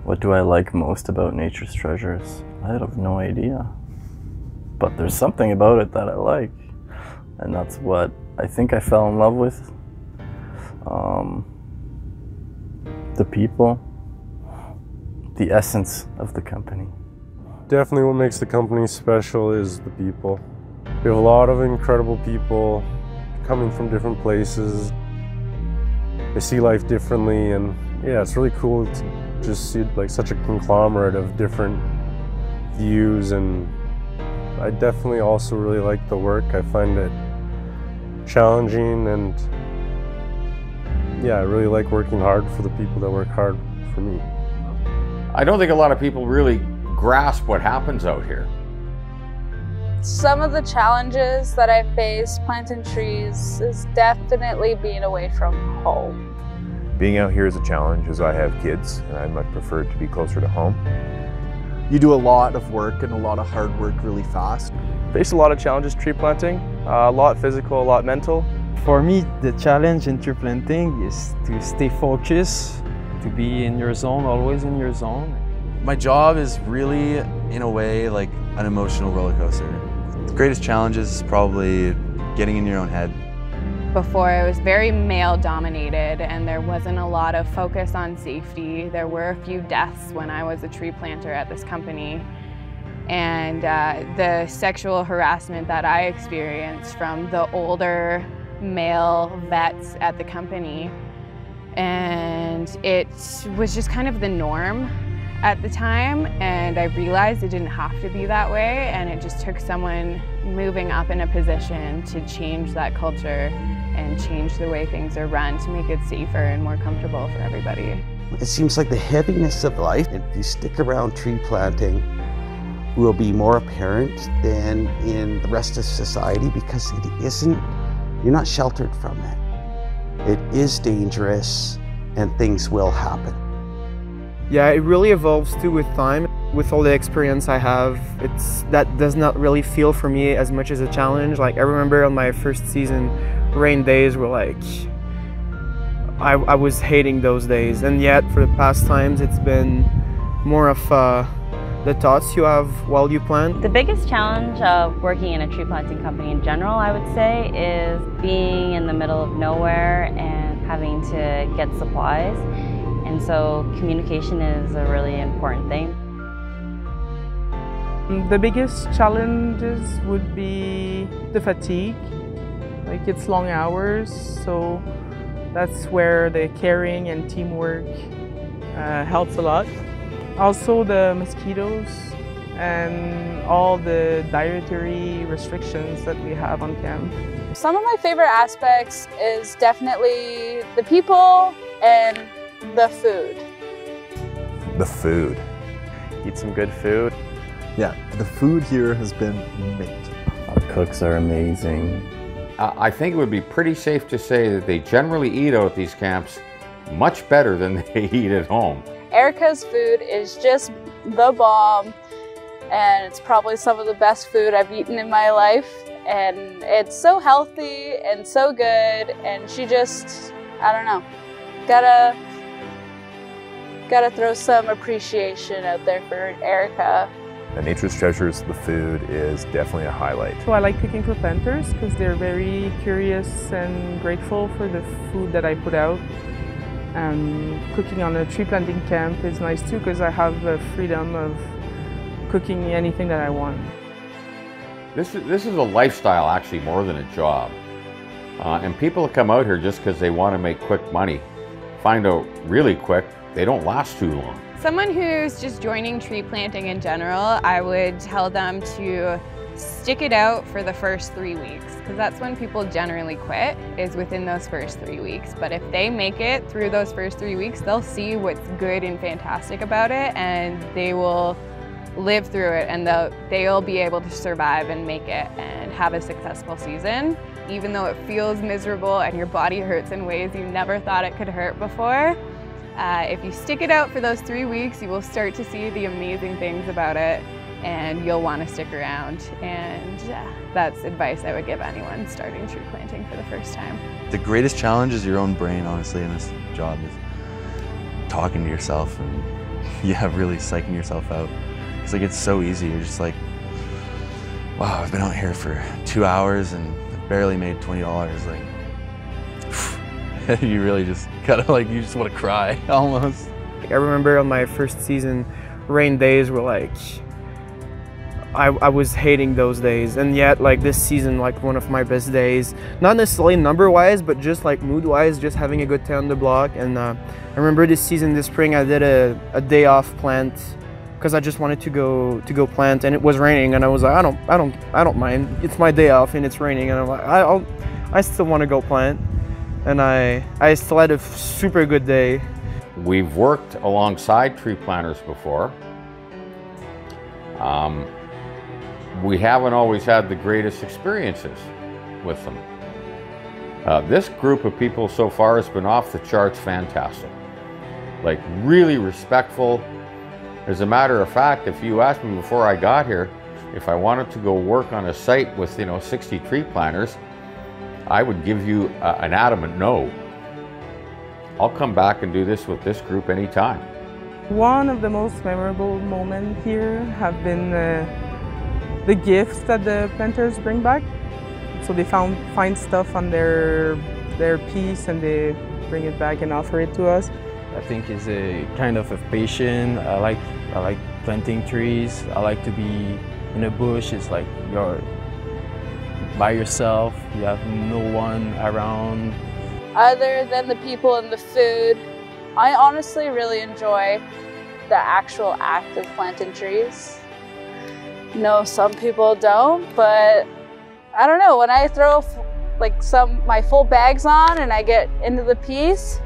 What do I like most about Nature's Treasures? I have no idea. But there's something about it that I like. And that's what I think I fell in love with. The people, the essence of the company. Definitely what makes the company special is the people. We have a lot of incredible people coming from different places. They see life differently, and yeah, it's really cool to just see like such a conglomerate of different views. And I definitely also really like the work. I find it challenging, and yeah, I really like working hard for the people that work hard for me. I don't think a lot of people really grasp what happens out here. Some of the challenges that I faced planting trees is definitely being away from home. Being out here is a challenge as I have kids, and I'd much prefer to be closer to home. You do a lot of work and a lot of hard work really fast. Faced a lot of challenges tree planting, a lot physical, a lot mental. For me, the challenge in tree planting is to stay focused, to be in your zone, always in your zone. My job is really, in a way, like an emotional roller coaster. The greatest challenge is probably getting in your own head. Before, it was very male-dominated, and there wasn't a lot of focus on safety. There were a few deaths when I was a tree planter at this company. And the sexual harassment that I experienced from the older male vets at the company, and it was just kind of the norm at the time, and I realized it didn't have to be that way, and it just took someone moving up in a position to change that culture and change the way things are run to make it safer and more comfortable for everybody. It seems like the heaviness of life, if you stick around tree planting, will be more apparent than in the rest of society, because it isn't, you're not sheltered from it. It is dangerous and things will happen. Yeah, it really evolves too with time. With all the experience I have, that does not really feel for me as much as a challenge. Like, I remember on my first season, rain days were like, I was hating those days. And yet for the past times, it's been more of the thoughts you have while you plant. The biggest challenge of working in a tree planting company in general, I would say, is being in the middle of nowhere and having to get supplies. And so communication is a really important thing. The biggest challenges would be the fatigue. Like, it's long hours, so that's where the caring and teamwork helps a lot. Also the mosquitoes and all the dietary restrictions that we have on camp. Some of my favorite aspects is definitely the people and the food. The food. Eat some good food. Yeah, the food here has been mint. Our cooks are amazing. I think it would be pretty safe to say that they generally eat out at these camps much better than they eat at home. Erica's food is just the bomb, and it's probably some of the best food I've eaten in my life. And it's so healthy and so good, and she just, I don't know, gotta throw some appreciation out there for Erica. At Nature's Treasures, the food is definitely a highlight. So I like cooking for planters because they're very curious and grateful for the food that I put out. Cooking on a tree planting camp is nice too, because I have the freedom of cooking anything that I want. This is a lifestyle, actually, more than a job. And people that come out here just because they want to make quick money find out really quick they don't last too long. Someone who's just joining tree planting in general, I would tell them to stick it out for the first 3 weeks, because that's when people generally quit, is within those first 3 weeks. But if they make it through those first 3 weeks, they'll see what's good and fantastic about it, and they will live through it, and they'll be able to survive and make it and have a successful season. Even though it feels miserable and your body hurts in ways you never thought it could hurt before, if you stick it out for those 3 weeks, you will start to see the amazing things about it, and you'll want to stick around. And that's advice I would give anyone starting tree planting for the first time. The greatest challenge is your own brain, honestly, in this job, is talking to yourself and yeah, really psyching yourself out. It's like, it's so easy. You're just like, wow, I've been out here for 2 hours and barely made $20. Like, you really just kind of like, you just want to cry almost. I remember on my first season, rain days were like, I was hating those days, and yet like this season, like one of my best days, not necessarily number wise, but just like mood wise, just having a good time on the block. And I remember this season, this spring, I did a day off plant because I just wanted to go plant, and it was raining, and I was like, I don't mind, it's my day off and it's raining, and I'm like, I still want to go plant, and I still had a super good day. We've worked alongside tree planters before. We haven't always had the greatest experiences with them. This group of people so far has been off the charts fantastic. Like, really respectful. As a matter of fact, if you asked me before I got here if I wanted to go work on a site with 60 tree planters, I would give you an adamant no. I'll come back and do this with this group anytime. One of the most memorable moments here have been the gifts that the planters bring back. So they find stuff on their piece and they bring it back and offer it to us. I think it's a kind of a patient. I like planting trees. I like to be in a bush. It's like you're by yourself. You have no one around. Other than the people and the food, I honestly really enjoy the actual act of planting trees. No, some people don't, but I don't know, when I throw like my full bags on and I get into the piece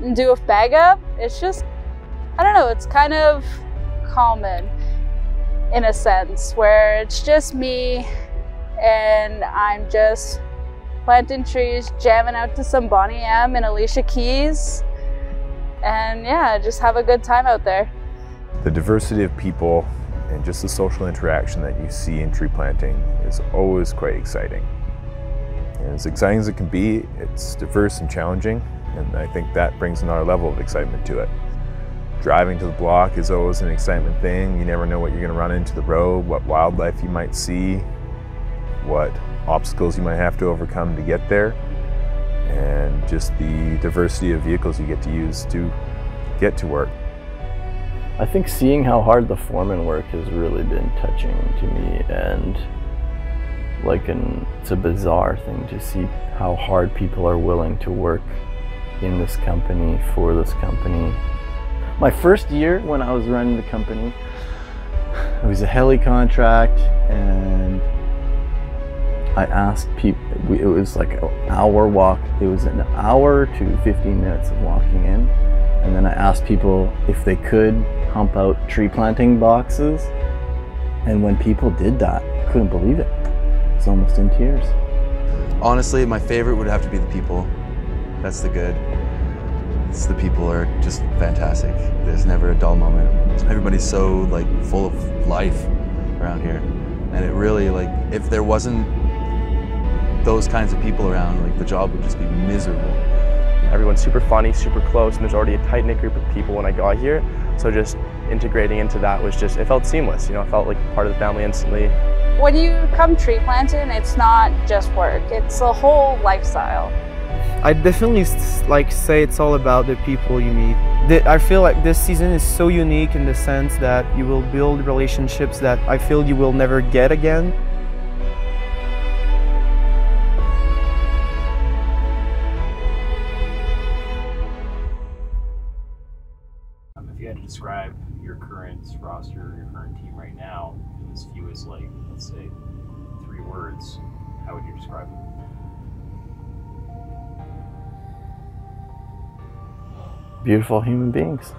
and do a bag up, it's just, I don't know, it's kind of calming in a sense, where it's just me and I'm just planting trees, jamming out to some Bonnie M and Alicia Keys, and yeah, just have a good time out there. The diversity of people and just the social interaction that you see in tree planting is always quite exciting. And as exciting as it can be, it's diverse and challenging, and I think that brings another level of excitement to it. Driving to the block is always an excitement thing. You never know what you're going to run into the road, what wildlife you might see, what obstacles you might have to overcome to get there, and just the diversity of vehicles you get to use to get to work. I think seeing how hard the foremen work has really been touching to me, and it's a bizarre thing to see how hard people are willing to work in this company, for this company. My first year when I was running the company, it was a heli contract, and I asked people, it was like an hour walk, it was an hour to 15 minutes of walking in, and then I asked people if they could hump out tree planting boxes, and when people did that, I couldn't believe it. I was almost in tears. Honestly, my favorite would have to be the people. That's the good. It's the people are just fantastic. There's never a dull moment. Everybody's so full of life around here, and it really if there wasn't those kinds of people around, the job would just be miserable. Everyone's super funny, super close, and there's already a tight-knit group of people when I got here. So just integrating into that was just, it felt seamless, you know, it felt like part of the family instantly. When you come tree planting, it's not just work, it's a whole lifestyle. I definitely say it's all about the people you meet. I feel like this season is so unique in the sense that you will build relationships that I feel you will never get again. If you had to describe your current roster, your current team right now, in as few as let's say 3 words, how would you describe them? Beautiful human beings.